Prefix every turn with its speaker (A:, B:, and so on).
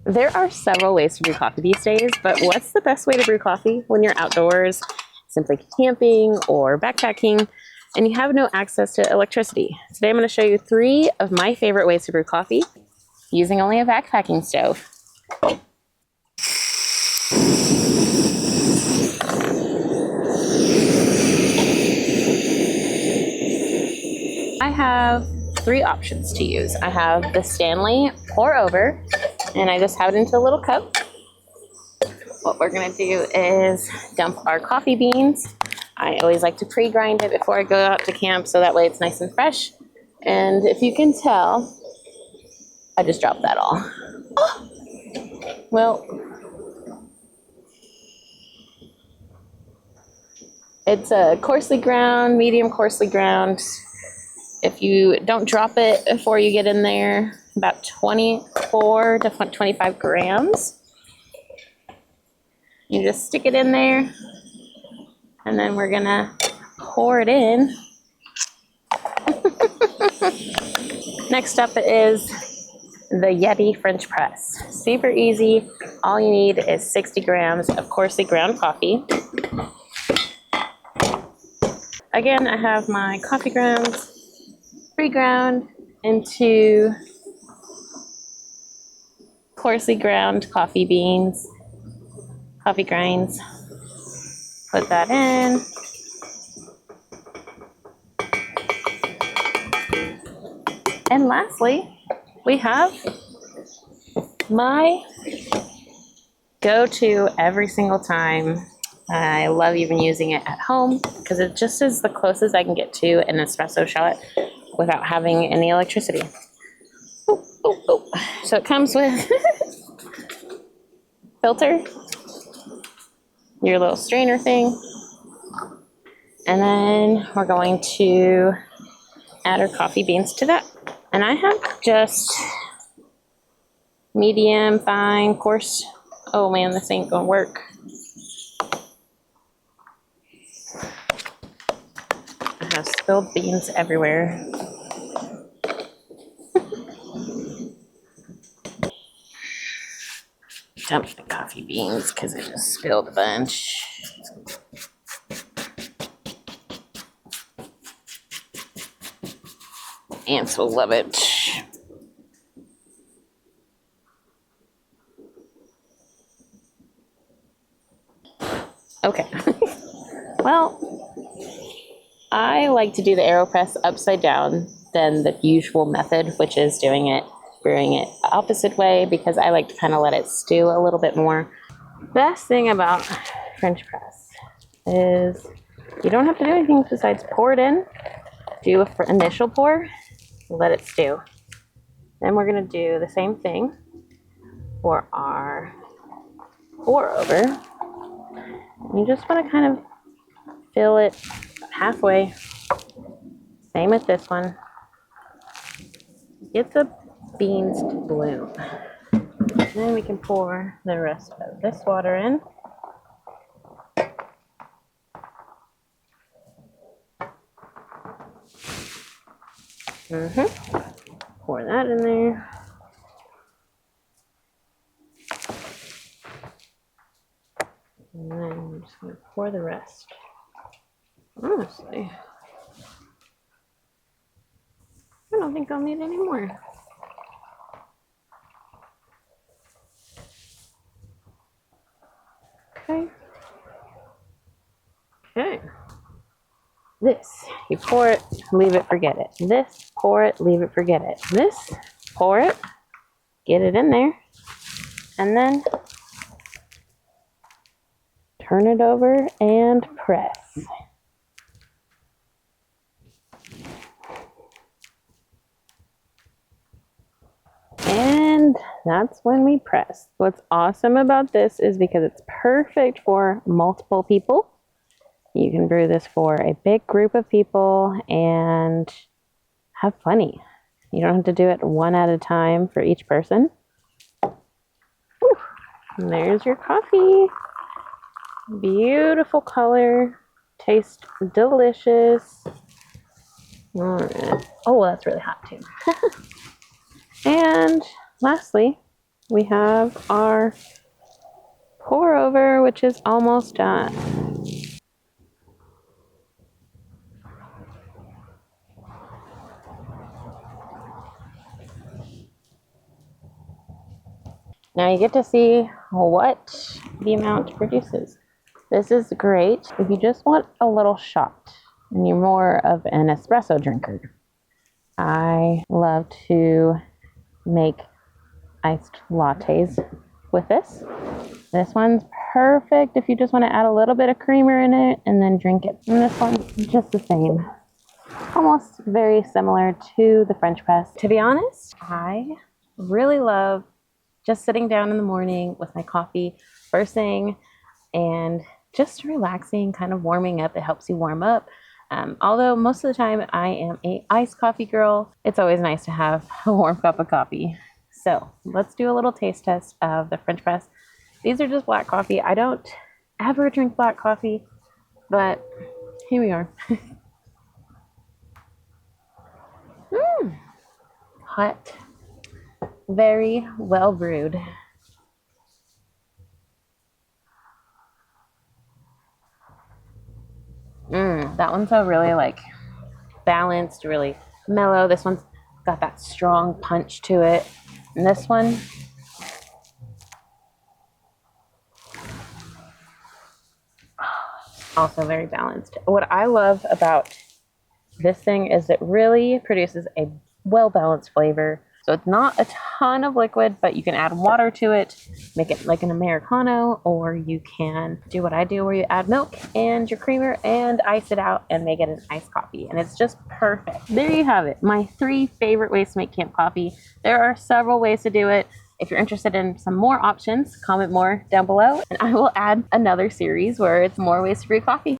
A: There are several ways to brew coffee these days, but what's the best way to brew coffee when you're outdoors, simply camping or backpacking, and you have no access to electricity? Today I'm going to show you 3 of my favorite ways to brew coffee using only a backpacking stove. I have 3 options to use. I have the STANLEY Pour Over, and I just have it into a little cup. What we're gonna do is dump our coffee beans. I always like to pre-grind it before I go out to camp so that way it's nice and fresh. And if you can tell, I just dropped that all. Oh! Well, it's a coarsely ground, medium coarsely ground. If you don't drop it before you get in there, about 24 to 25 grams. You just stick it in there, and then we're gonna pour it in. Next up is the YETI French Press. Super easy. All you need is 60 grams of coarsely ground coffee. Again, I have my coffee grounds pre-ground into coarsely ground coffee beans, coffee grinds. Put that in. And lastly, we have my go-to every single time. I love even using it at home because it just is the closest I can get to an espresso shot without having any electricity. Ooh, ooh, ooh. So it comes with filter, your little strainer thing, and then we're going to add our coffee beans to that. And I have just medium, fine, coarse. Oh man, this ain't gonna work. I have spilled beans everywhere. Dump the coffee beans because I just spilled a bunch. Ants will love it. Okay. Well, I like to do the Aeropress upside down than the usual method, which is brewing it opposite way, because I like to kind of let it stew a little bit more. Best thing about French press is you don't have to do anything besides pour it in, do an initial pour, let it stew. Then we're going to do the same thing for our pour over. You just want to kind of fill it halfway. Same with this one. Get the beans to bloom. And then we can pour the rest of this water in. Pour that in there. And then I'm just going to pour the rest. Honestly, I don't think I'll need any more. Okay. This, you pour it, leave it, forget it. This, pour it, leave it, forget it. This, pour it, get it in there, and then turn it over and press. And that's when we press. What's awesome about this is because it's perfect for multiple people. You can brew this for a big group of people and have funny. You don't have to do it one at a time for each person. Whew. And there's your coffee. Beautiful color. Tastes delicious. All right. Oh, that's really hot too. And lastly, we have our pour over, which is almost done. Now you get to see what the amount produces. This is great if you just want a little shot and you're more of an espresso drinker. I love to make iced lattes with this. This one's perfect if you just want to add a little bit of creamer in it and then drink it. And this one's just the same. Almost very similar to the French press. To be honest, I really love just sitting down in the morning with my coffee first thing and just relaxing, kind of warming up. It helps you warm up. Although most of the time I am a iced coffee girl, it's always nice to have a warm cup of coffee. So let's do a little taste test of the French press. These are just black coffee. I don't ever drink black coffee, but here we are. Hot, very well brewed. That one's a really like balanced, really mellow. This one's got that strong punch to it. And this one, also very balanced. What I love about this thing is it really produces a well-balanced flavor. So it's not a ton of liquid, but you can add water to it, make it like an Americano, or you can do what I do where you add milk and your creamer and ice it out and make it an iced coffee. And it's just perfect. There you have it. My 3 favorite ways to make camp coffee. There are several ways to do it. If you're interested in some more options, comment more down below and I will add another series where it's more ways to brew coffee.